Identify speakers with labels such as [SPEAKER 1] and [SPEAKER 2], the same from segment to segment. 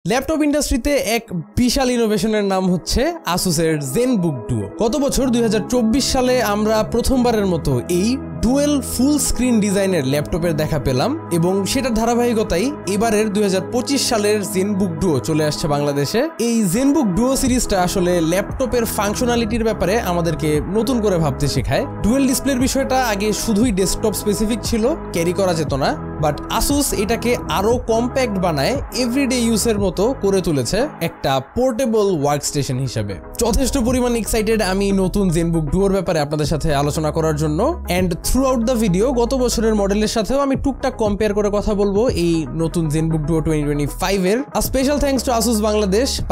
[SPEAKER 1] Laptop ইন্ডাস্ট্রিতে এক বিশাল ইনোভেশনের নাম হচ্ছে আসুসের জেনবুক ডুও। গত বছর 2024 সালে আমরা প্রথমবারের মতো এই ডুয়েল ফুল স্ক্রিন ডিজাইনের ল্যাপটপের দেখা পেলাম এবং সেটার ধারাবাহিকতাই এবারের 2025 সালের জেনবুক ডুও চলে আসছে বাংলাদেশে। এই জেনবুক ডুও সিরিজটা আসলে ল্যাপটপের ফাংশনালিটির ব্যাপারে আমাদেরকে নতুন করে ভাবতে শেখায়। ডুয়েল ডিসপ্লের বিষয়টা আগে শুধুই ডেস্কটপ স্পেসিফিক ছিল, ক্যারি করা যেত না, বাট আসুস এটাকে আরো কম্প্যাক্ট বানায় এভরিডে ইউজের মতো করে তুলেছে একটা পোর্টেবল ওয়ার্কস্টেশন হিসেবে। যথেষ্ট পরিমাণ এক্সাইটেড আমি নতুন জেনবুক ডুওর ব্যাপারে আপনাদের সাথে আলোচনা করার জন্য। And through out the video গত বছরের মডেলের সাথেও আমি টুকটাক কম্পেয়ার করে কথা বলবো এই নতুন জেনবুক ডুও 2025 এর। স্পেশাল থ্যাঙ্কস টু আসুস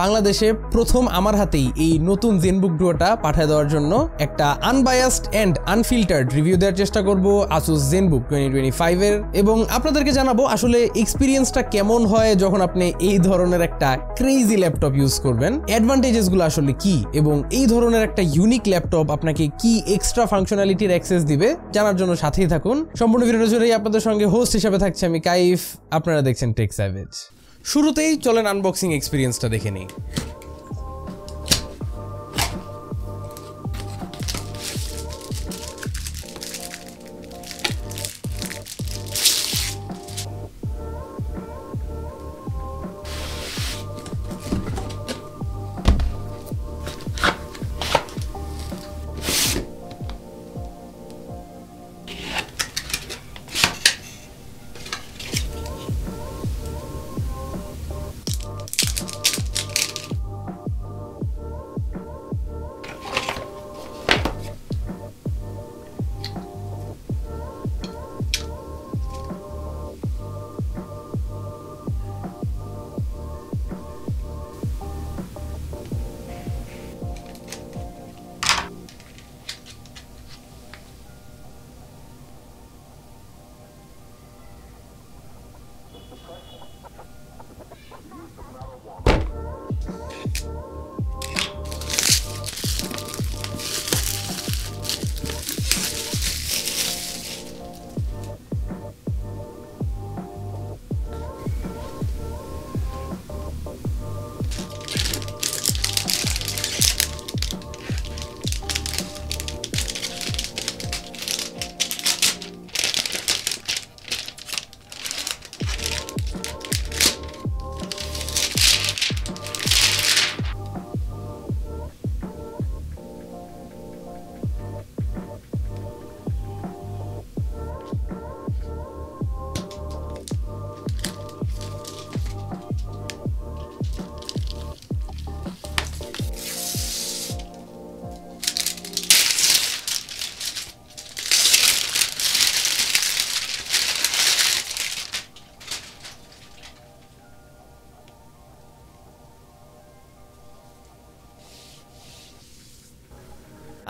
[SPEAKER 1] বাংলাদেশে প্রথম আমার হাতেই এই নতুন জেনবুক ডুওটা পাঠিয়ে দেওয়ার জন্য একটা আনবায়াসড অ্যান্ড আনফিল্টার্ড রিভিউ দেওয়ার চেষ্টা করব আসুস জেনবুক 2025 এর, এবং আপনাদেরকে জানাবো আসলে এক্সপিরিয়েন্সটা কেমন হয় যখন আপনি এই ধরনের একটা ক্রেজি ল্যাপটপ ইউজ করবেন, অ্যাডভান্টেজেস গুলো আসলে কি, এবং এই ধরনের একটা ইউনিক ল্যাপটপ আপনাকে কি এক্সট্রা ফাংশনালিটির অ্যাক্সেস দিবে জানার জন্য সাথেই থাকুন। সম্পূর্ণ ভিডিওটা জুড়েই আপনাদের সঙ্গে হোস্ট হিসেবে থাকছে আমি কাইফ, আপনারা দেখছেন টেক স্যাভেজ। শুরুতেই চলেন আনবক্সিং এক্সপিরিয়েন্সটা দেখে নিই।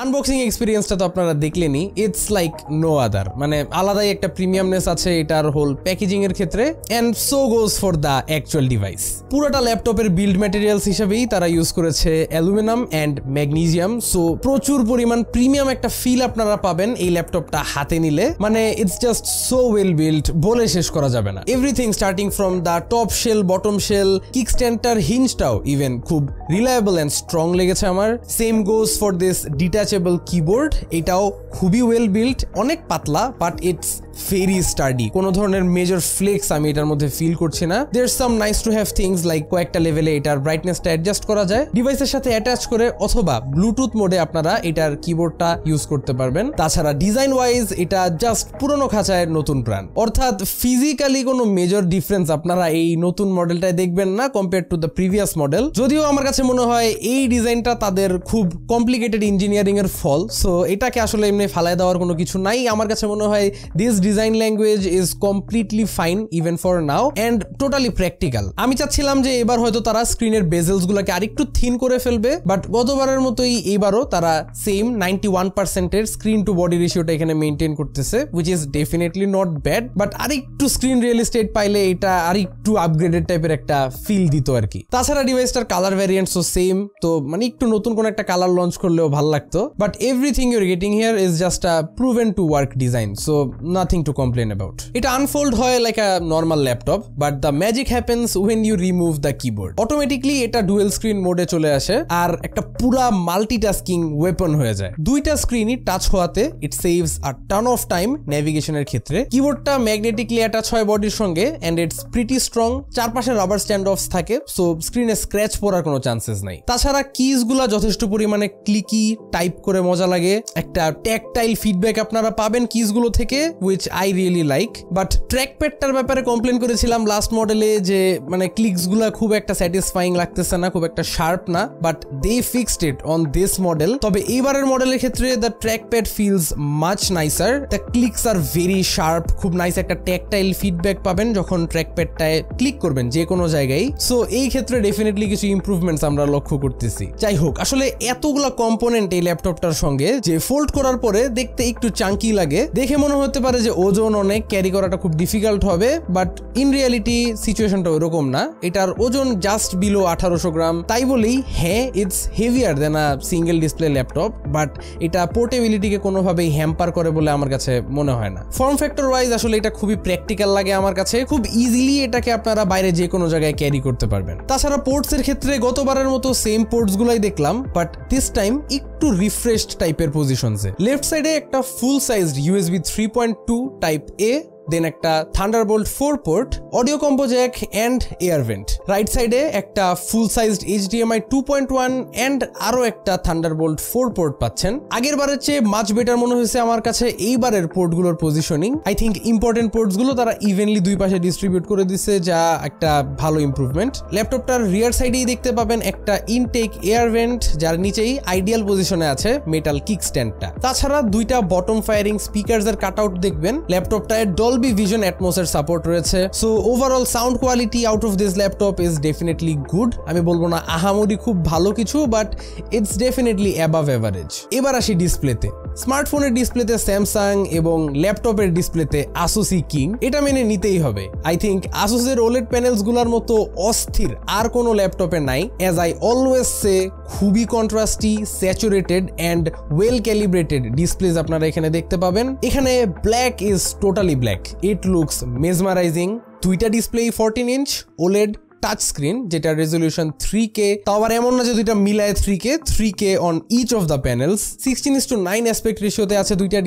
[SPEAKER 1] আনবক্সিং এক্সপিরিয়েন্সটা তো আপনারা দেখলেনই, ইটস লাইক নো আদার, মানে আলাদাই একটা প্রিমিয়ামনেস আছে এটার হোল প্যাকেজিং এর ক্ষেত্রে, and so goes for the actual device. পুরোটা ল্যাপটপের বিল্ড ম্যাটেরিয়ালস হিসেবেই তারা ইউজ করেছে অ্যালুমিনিয়াম অ্যান্ড ম্যাগনেসিয়াম, সো প্রচুর পরিমাণ প্রিমিয়াম একটা ফিল আপনারা পাবেন এই ল্যাপটপটা হাতে নিলে। মানে it's just so well build, বলে শেষ করা যাবে না। Everything starting from the top shell, bottom shell, kick স্ট্যান্ডটার হিঞ্জটাও ইভেন খুব রিলায়েবল অ্যান্ড স্ট্রং লেগেছে আমার। Same goes for this detachable keyboard, এটাও খুবই ওয়েল বিল্ড, অনেক পাতলা বাট ইটস ভেরি স্টার্ডি, কোনো ধরনের মেজর ফ্লেক্স আমি এটার মধ্যে ফিল করছি না। There some nice to have things like কয়েকটা লেভেলে এটার ব্রাইটনেসটা অ্যাডজাস্ট করা যায় ডিভাইসের সাথে অ্যাটাচ করে, অথবা ব্লুটুথ মোডে আপনারা এটার কিবোর্ডটা ইউজ করতে পারবেন। তাছাড়া ডিজাইন ওয়াইজ এটা জাস্ট পুরনো খাঁচায় নতুন প্রাণ, অর্থাৎ ফিজিক্যালি কোনো মেজর ডিফারেন্স আপনারা এই নতুন মডেলটায় দেখবেন না compare to the previous model. যদিও আমার কাছে মনে হয় এই ডিজাইনটা তাদের খুব কমপ্লিকেটেড ইঞ্জিনিয়ারিং এর ফল, সো এটাকে আসলে এমনি ফালাই দেওয়ার কোনো কিছু নাই। আমার কাছে মনে হয় this design language is completely fine even for now and totally practical. আমি চাচ্ছিলাম যে এবার হয়তো তারা স্ক্রিনের বেজেলস গুলোকে আরেকটু থিন করে ফেলবে, বাট গতবারের মতোই এবারও তারা সেম 91% এর স্ক্রিন টু বডি রেশিওটা এখানে মেনটেন করতেছে, which is definitely not bad, but আরেকটু স্ক্রিন রিয়েল এস্টেট পাইলে এটা আরেকটু আপগ্রেডেড টাইপের একটা ফিল দিত আর কি। তাছাড়া ডিভাইসটার কালার ভ্যারিয়েন্টসও সেম, তো মানে একটু নতুন কোন একটা কালার লঞ্চ করলেও ভালো লাগতো, but everything you're getting here is just a proven to work design, so nothing nothing to complain about. এটা আনফোল্ড হয় like a normal laptop, but the magic happens when you remove the keyboard. Automatically এটা dual screen মোডে চলে আসে আর একটা পুরা multitasking weapon হয়ে যায়। দুইটা স্ক্রিনই টাচ হওয়াতে it saves a ton of time নেভিগেশনের ক্ষেত্রে। কিবোর্ডটা ম্যাগনেটিকলি অ্যাটাচ হয় বডির সঙ্গে এন্ড ইটস প্রিটি স্ট্রং। চারপাশে রাবার স্ট্যান্ড অফস থাকে, সো স্ক্রিনে স্ক্র্যাচ পড়ার কোনো চান্সেস নাই। তাছাড়া কিজ গুলা যথেষ্ট পরিমাণে ক্লিকি, টাইপ করে মজা লাগে। একটা ট্যাকটাইল ফিডব্যাক আপনারা পাবেন কিজ গুলো থেকে, which I really like. But ট্র্যাকপ্যাডটার ব্যাপারে কমপ্লেন করেছিলাম লাস্ট মডেলে যে মানে ক্লিকস গুলা খুব একটা স্যাটিসফাইং লাগতেছে না, খুব একটা শার্প না, but they fixed it on this model. তবে এইবারের মডেলের ক্ষেত্রে the trackpad feels much nicer. The clicks are very sharp, খুব নাইস একটা ট্যাকটাইল ফিডব্যাক পাবেন যখন ট্র্যাকপ্যাডটায় ক্লিক করবেন যে কোনো জায়গায়। সো এই ক্ষেত্রে ডেফিনেটলি কিছু ইমপ্রুভমেন্টস আমরা লক্ষ্য করতেছি। যাই হোক, আসলে এতগুলা কম্পোনেন্ট এই ল্যাপটপটার সঙ্গে যে ফোল্ড করার পরে দেখতে একটু চাঙ্কি লাগে, দেখে মনে হতে পারে যে ওজন অনেক, ক্যারি করাটা খুব ডিফিকাল্ট হবে, বাট ইন রিয়ালিটি সিচুয়েশনটা ওরকম না। এটার ওজন জাস্ট বিলো 1800 গ্রাম। তাই বলেই হ্যাঁ, it's heavier than a single display laptop, but এটা পোর্টেবিলিটিকে কোনোভাবেই হ্যাম্পার করে বলে আমার কাছে মনে হয় না। ফর্ম ফ্যাক্টর ওয়াইজ আসলে এটা খুবই প্র্যাকটিক্যাল লাগে আমার কাছে। খুব ইজিলি এটাকে আপনারা বাইরে যে কোনো জায়গায় ক্যারি করতে পারবেন। তাছাড়া পোর্টস এর ক্ষেত্রে গতবারের মতো সেম পোর্টস গুলাই দেখলাম, বাট দিস টাইম একটু রিফ্রেশড টাইপের পজিশনসে। লেফট সাইডে একটা full sized USB 3.2 type A, then একটা Thunderbolt 4 port, audio combo jack and air vent. Right সাইডে একটা ফুল সাইজড HDMI 2.1 এন্ড আরো একটা থান্ডারবোল্ট 4 পোর্ট পাচ্ছেন। আগের বারের চেয়ে মাচ বেটার মনে হয়েছে আমার কাছে এইবারের পোর্টগুলোর পজিশনিং। আই থিঙ্ক ইম্পর্টেন্ট পোর্টসগুলো তারা ইভেনলি দুই পাশে ডিস্ট্রিবিউট করে দিচ্ছে, যা একটা ভালো ইম্প্রুভমেন্ট। ল্যাপটপটার রিয়ার সাইডেই দেখতে পাবেন একটা ইনটেক এয়ার ভেন্ট, যার নিচেই আইডিয়াল পজিশনে আছে মেটাল কিক স্ট্যান্ডটা। তাছাড়া দুইটা বটম ফায়ারিং স্পিকারস এর কাটআউট দেখবেন। ল্যাপটপটায় Dolby Vision Atmos এর সাপোর্ট রয়েছে। So overall sound quality out of this laptop is definitely good. আমি বলবো না আহামরি খুব ভালো কিছু, but it's definitely above average. এবার আসি ডিসপ্লেতে। স্মার্টফোনের ডিসপ্লেতে স্যামসাং এবং ল্যাপটপের ডিসপ্লেতে আসুসই কিং, এটা মেনে নিতেই হবে। আই থিঙ্ক আসুসের ওলেড প্যানেলস গুলার মতো অস্থির আর কোনো ল্যাপটপে নাই। অ্যাজ আই অলওয়েজ সে, খুবই contrasty, saturated and well calibrated displays আপনারা এখানে দেখতে পাবেন। এখানে black is totally black, it looks mesmerising. দুইটা display 14 inch OLED touch screen, যেটা রেজলিউশন 3K, তাও আবার এমন না যে দুইটা মিলায় 3K on each of the panels. 16:9 aspect রেশিওতে আছে দুইটা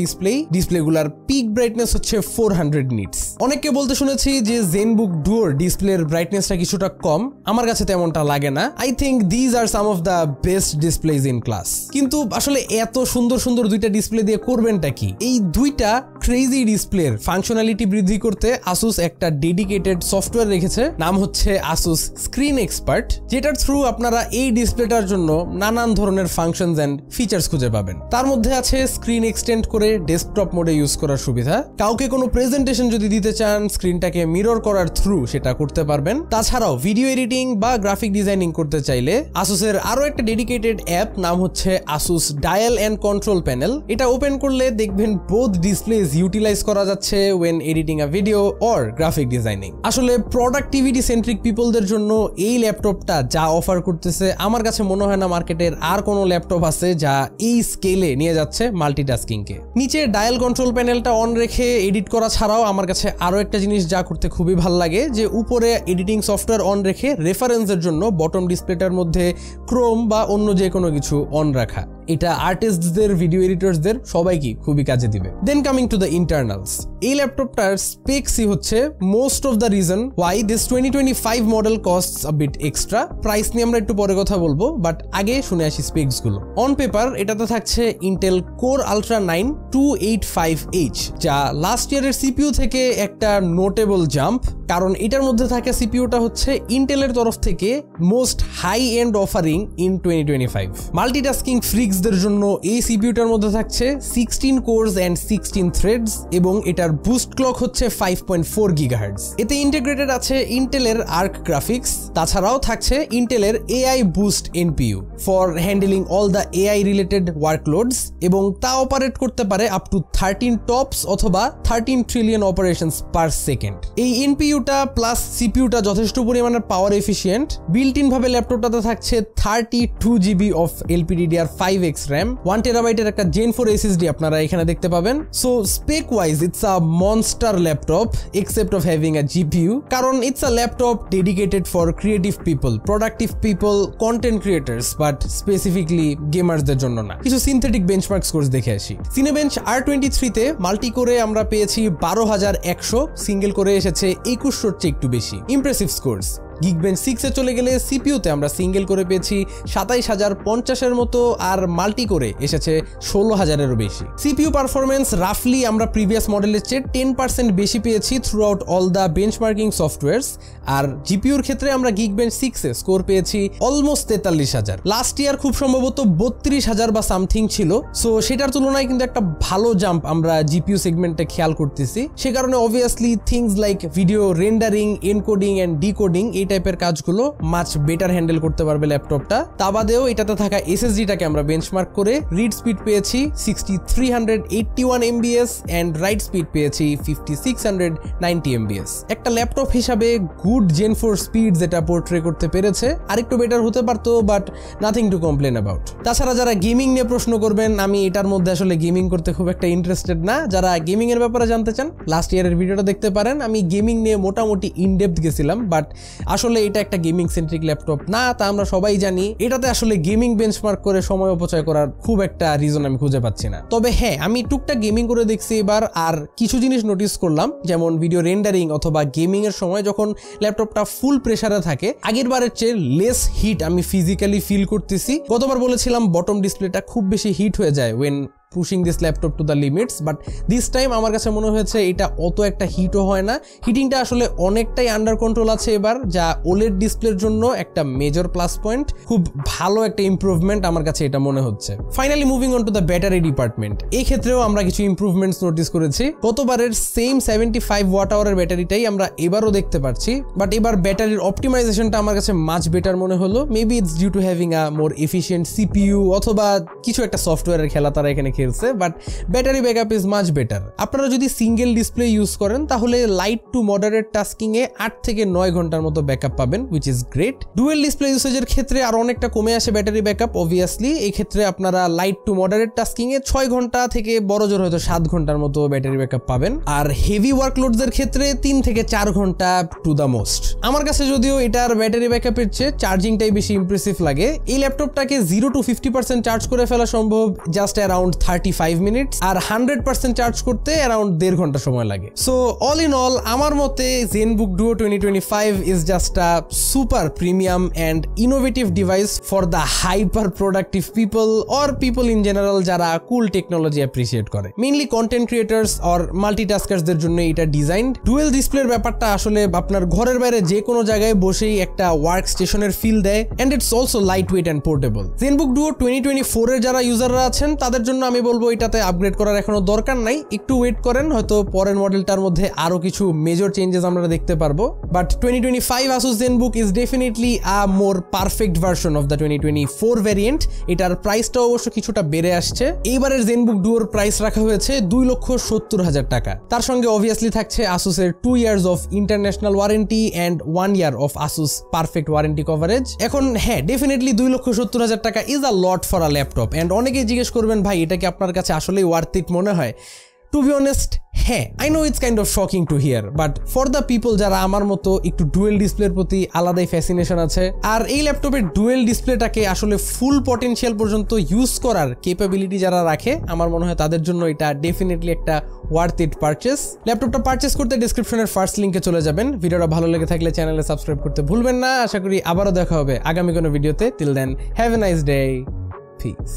[SPEAKER 1] ডিসপ্লেগুলার পিক ব্রাইটনেস হচ্ছে 400 নিটস। অনেককে বলতে শুনেছি যে জেনবুক ডুয়োর ডিসপ্লের ব্রাইটনেসটা কিছুটা কম, আমার কাছে তেমনটা লাগে না। I think these are some of the best displays in class. কিন্তু আসলে এত সুন্দর সুন্দর দুইটা ডিসপ্লে দিয়ে করবেনটা কি? এই দুইটা ক্রেজি ডিসপ্লের ফাংশনালিটি বৃদ্ধি করতে আসুস একটা ডেডিকেটেড সফটওয়্যার রেখেছে, নাম হচ্ছে আসুস স্ক্রিন এক্সপার্ট, যেটার থ্রু আপনারা এই ডিসপ্লেটার জন্য নানান ধরনের ফাংশনস এন্ড ফিচার্স খুঁজে পাবেন। তার মধ্যে আছে স্ক্রিন এক্সটেন্ড করে ডেস্কটপ মোডে ইউজ করার সুবিধা। কাউকে কোনো প্রেজেন্টেশন যদি দিতে চান, স্ক্রিনটাকে মিরর করার থ্রু সেটা করতে পারবেন। তাছাড়াও ভিডিও এডিটিং বা গ্রাফিক ডিজাইনিং করতে চাইলে আসুসের আরো একটা ডেডিকেটেড অ্যাপ, নাম হচ্ছে Asus dial and control panel. এটা ওপেন করলে দেখবেন বোথ ডিসপ্লেজ ইউটিলাইজ করা যাচ্ছে when editing a video or graphic designing. আসলে প্রোডাক্টিভিটি সেন্ট্রিক পিপলদের জন্য এই ল্যাপটপটা যা অফার করতেছে, আমার কাছে মনে হয় না মার্কেটের আর কোনো ল্যাপটপ আছে যা এই স্কেলে নিয়ে যাচ্ছে মাল্টিটাস্কিংকে। নিচে ডায়াল কন্ট্রোল প্যানেলটা অন রেখে এডিট করা ছাড়াও আমার কাছে আরো একটা জিনিস যা করতে খুবই ভালো লাগে, যে উপরে এডিটিং সফটওয়্যার অন রেখে রেফারেন্সের জন্য বটম ডিসপ্লেটার মধ্যে ক্রোম বা অন্য যে কোনো কিছু অন রাখা। এটা আর্টিস্টদের, ভিডিও এডিটরসদের সবাইকে খুবই কাজে দিবে। Then coming to the internals, এই ল্যাপটপটার স্পেকসই হচ্ছে most of the reason why this 2025 model costs a bit extra. Price নিয়ে আমরা একটু পরে কথা বলবো, বাট আগে শুনে আসি স্পেকস গুলো। অন পেপার এটাতে থাকছে ইন্টেল কোর আলট্রা 9 285H, যা লাস্ট ইয়ারের সিপিইউ থেকে একটা নোটেবল জাম্প, কারণ এটার মধ্যে থাকা সিপিইউটা হচ্ছে ইন্টেলের তরফ থেকে most high end offering in 2025। Multitasking ফ্রিক্সদের জন্য এই সিপিইউটার মধ্যে থাকছে 16 কোরস এন্ড 16 থ্রেডস, এবং এটার বুস্ট ক্লক হচ্ছে 5.4 গিগাহার্টজ। এতে ইন্টিগ্রেটেড আছে ইন্টেলের আর্ক গ্রাফিক্স, তাছাড়াও থাকছে ইন্টেলের AI boost NPU for handling all the AI related workloads, এবং তা অপারেট করতে পারে আপ টু 13 টপস অথবা 13 ট্রিলিয়ন অপারেশনস পার সেকেন্ড। এই এনপিইউটা প্লাস সিপিইউটা যথেষ্ট পরিমাণে পাওয়ার এফিশিয়েন্ট। বিল্ট ইন ভাবে ল্যাপটপটাতে থাকছে 32 GB of LPDDR5X GTX RAM, 1TB এর একটা Gen 4 SSD আপনারা এখানে দেখতে পাবেন। So spec wise it's a monster laptop except of having a GPU, কারণ it's a laptop dedicated for creative people, productive people, content creators, but specifically গেমার্সদের জন্য না। কিছু সিনথেটিক বেঞ্চমার্ক স্কোরস দেখে আসি। সিনেবেঞ্চ R23 তে মাল্টি করে আমরা পেয়েছি 12100, সিঙ্গেল করে এসেছে 2100 চেয়ে একটু বেশি, ইমপ্রেসিভ স্কোরস। Geekbench 6 এ চলে গেলে সিপিইউতে আমরা সিঙ্গেল করে পেয়েছি 27050 এর মতো, আর মাল্টি করে এসেছে 16000 এরও বেশি। সিপিইউ পারফরমেন্স রাফলি আমরা প্রিভিয়াস মডেলের চেয়ে 10% বেশি পেয়েছি throughout all the benchmarking softwares, আর জিপিইউর ক্ষেত্রে আমরা Geekbench 6 এ স্কোর পেয়েছি অলমোস্ট 43000। লাস্ট ইয়ার খুব সম্ভবত 32000 বা সামথিং ছিল, সো সেটার তুলনায় কিন্তু একটা ভালো জাম্প আমরা জিপিইউ সেগমেন্টে খেয়াল করতেছি। সে কারণে obviously things like video rendering, encoding and decoding এই টাইপের কাজগুলো মাচ বেটার হ্যান্ডেল করতে পারবে ল্যাপটপটা। তা বাদেও এটাতে থাকা এসএসডিটাকে আমরা বেঞ্চমার্ক করে রিড স্পিড পেয়েছি 6381 MBs অ্যান্ড রাইট স্পিড পেয়েছি 5690 MBs। একটা ল্যাপটপ হিসাবে গুড Gen 4 স্পিড যেটা পোর্ট্রে করতে পেরেছে, আরেকটু বেটার হতে পারতো, but nothing to complain about. তাছাড়া যারা গেমিং নিয়ে প্রশ্ন করবেন, আমি এটার মধ্যে আসলে গেমিং করতে খুব একটা ইন্টারেস্টেড না। যারা গেমিং এর ব্যাপারে জানতে চান লাস্ট ইয়ারের ভিডিওটা দেখতে পারেন, আমি গেমিং নিয়ে মোটামুটি ইনডেপথ গেছিলাম, বাট আসলে এটা একটা গেমিং সেন্ট্রিক ল্যাপটপ না, তা আমরা সবাই জানি। এটাতে আসলে গেমিং বেঞ্চমার্ক করে সময় অপচয় করার খুব একটা রিজন আমি খুঁজে পাচ্ছি না। তবে হ্যাঁ, আমি টুকটাক গেমিং করে দেখছি এবার, আর কিছু জিনিস নোটিস করলাম, যেমন ভিডিও রেন্ডারিং অথবা গেমিং এর সময় যখন ল্যাপটপটা ফুল প্রেসারে থাকে, আগের বারের চেয়ে লেস হিট আমি ফিজিক্যালি ফিল করতেছি। গতবার বলেছিলাম বটম ডিসপ্লেটা খুব বেশি হিট হয়ে যায় when pushing this laptop to the limits, but this time আমার কাছে মনে হয়েছে এটা অত একটা হিটও হয় না। হিটিংটা আসলে অনেকটাই আন্ডার কন্ট্রোল আছে এবার, যা ওলেড ডিসপ্লের জন্য একটা মেজর প্লাস পয়েন্ট। খুব ভালো একটা ইমপ্রুভমেন্ট আমার কাছে এটা মনে হচ্ছে। Finally moving on to the battery department, এই ক্ষেত্রেও আমরা কিছু ইমপ্রুভমেন্টস নোটিস করেছি। গতবারের সেম 75 ওয়াট আওয়ারের ব্যাটারিটাই আমরা এবারও দেখতে পাচ্ছি, বাট এবার ব্যাটারির অপটিমাইজেশনটা আমার কাছে মাচ বেটার মনে হলো। Maybe it's due to having a more efficient CPU অথবা কিছু একটা সফটওয়্যারের খেলা তারা এখানে খেলছে, but battery backup is much better. আপনারা যদি সিঙ্গেল ডিসপ্লে ইউজ করেন তাহলে লাইট টু মডারেট টাস্কিং এ 8 থেকে 9 ঘন্টার মতো ব্যাকআপ পাবেন, which is great. Dual display ইউসেজের ক্ষেত্রে আর অনেকটা কমে আসে ব্যাটারি ব্যাকআপ অবভিয়াসলি। এই ক্ষেত্রে আপনারা লাইট টু মডারেট টাস্কিং এ 6 ঘন্টা থেকে বড় জোর হয়তো 7 ঘন্টার মতো ব্যাটারি ব্যাকআপ পাবেন, আর হেভি ওয়ার্কলোডস এর ক্ষেত্রে 3 থেকে 4 ঘন্টা টু দ্য মোস্ট। আমার কাছে যদিও এটার ব্যাটারি ব্যাকআপের চেয়ে চার্জিংটাই বেশি ইমপ্রেসিভ লাগে। এই ল্যাপটপটাকে 0 to 50% চার্জ করে ফেলা সম্ভব জাস্ট অ্যারাউন্ড 35 মিনিটস, আর 100% চার্জ করতে অ্যারাউন্ড 1.5 ঘন্টা সময় লাগে। সো অল ইন অল আমার মতে ZenBook Duo 2025 is just a super premium and innovative device for the hyper productive people or people in general যারা কুল টেকনোলজি অ্যাপ্রিসিয়েট করে। মেইনলি কন্টেন্ট ক্রিয়েটার্স অর মাল্টিটাস্কার্সদের জন্য এটা ডিজাইন। ডুয়েল ডিসপ্লের ব্যাপারটা আসলে আপনার ঘরের বাইরে যে কোনো জায়গায় বসেই একটা ওয়ার্ক স্টেশনের ফিল দেয়, and it's also light weight and portable. ZenBook Duo 2024 এর যারা ইউজাররা আছেন তাদের জন্য আমি বলবো এটাতে আপগ্রেড করার এখনো দরকার নাই, একটু ওয়েট করেন, হয়তো পরের মডেলটার মধ্যে আরো কিছু মেজর চেঞ্জেস আমরা দেখতে পারবো। But 2025 Asus ZenBook is definitely a more perfect version of the 2024 variant. এটার প্রাইসটা অবশ্য কিছুটা বেড়ে আসছে। এইবারের ZenBook Duoর প্রাইস রাখা হয়েছে 2,70,000 টাকা। তার সঙ্গে অবভিয়াসলি থাকছে Asusের 2 years of international warranty and 1 year of Asus perfect warranty coverage. এখন হ্যাঁ, ডেফিনেটলি 2,70,000 টাকা is a lot for a laptop, and অনেকেই জিজ্ঞেস করবেন ভাই এটা কি আপনার কাছে আসলেই ওয়ার্থ ইট মনে হয়? টু বি অনেস্ট, হ্যাঁ, I know it's kind of shocking to hear, but for the people যারা আমার মতো একটু ডুয়েল ডিসপ্লের প্রতি আলাদাই ফ্যাসিনেশন আছে, আর এই ল্যাপটপের ডুয়েল ডিসপ্লেটাকে আসলে ফুল পটেনশিয়াল পর্যন্ত ইউজ করার ক্যাপাবিলিটি যারা রাখে, আমার মনে হয় তাদের জন্য এটা ডেফিনেটলি একটা ওয়ার্থ ইট পারচেস। ল্যাপটপটা পারচেস করতে ডিসক্রিপশনের ফার্স্ট লিঙ্কে চলে যাবেন। ভিডিওটা ভালো লেগে থাকলে চ্যানেলে সাবস্ক্রাইব করতে ভুলবেন না। আশা করি আবারও দেখা হবে আগামী কোনো ভিডিওতে। Till then, have a nice day, piece.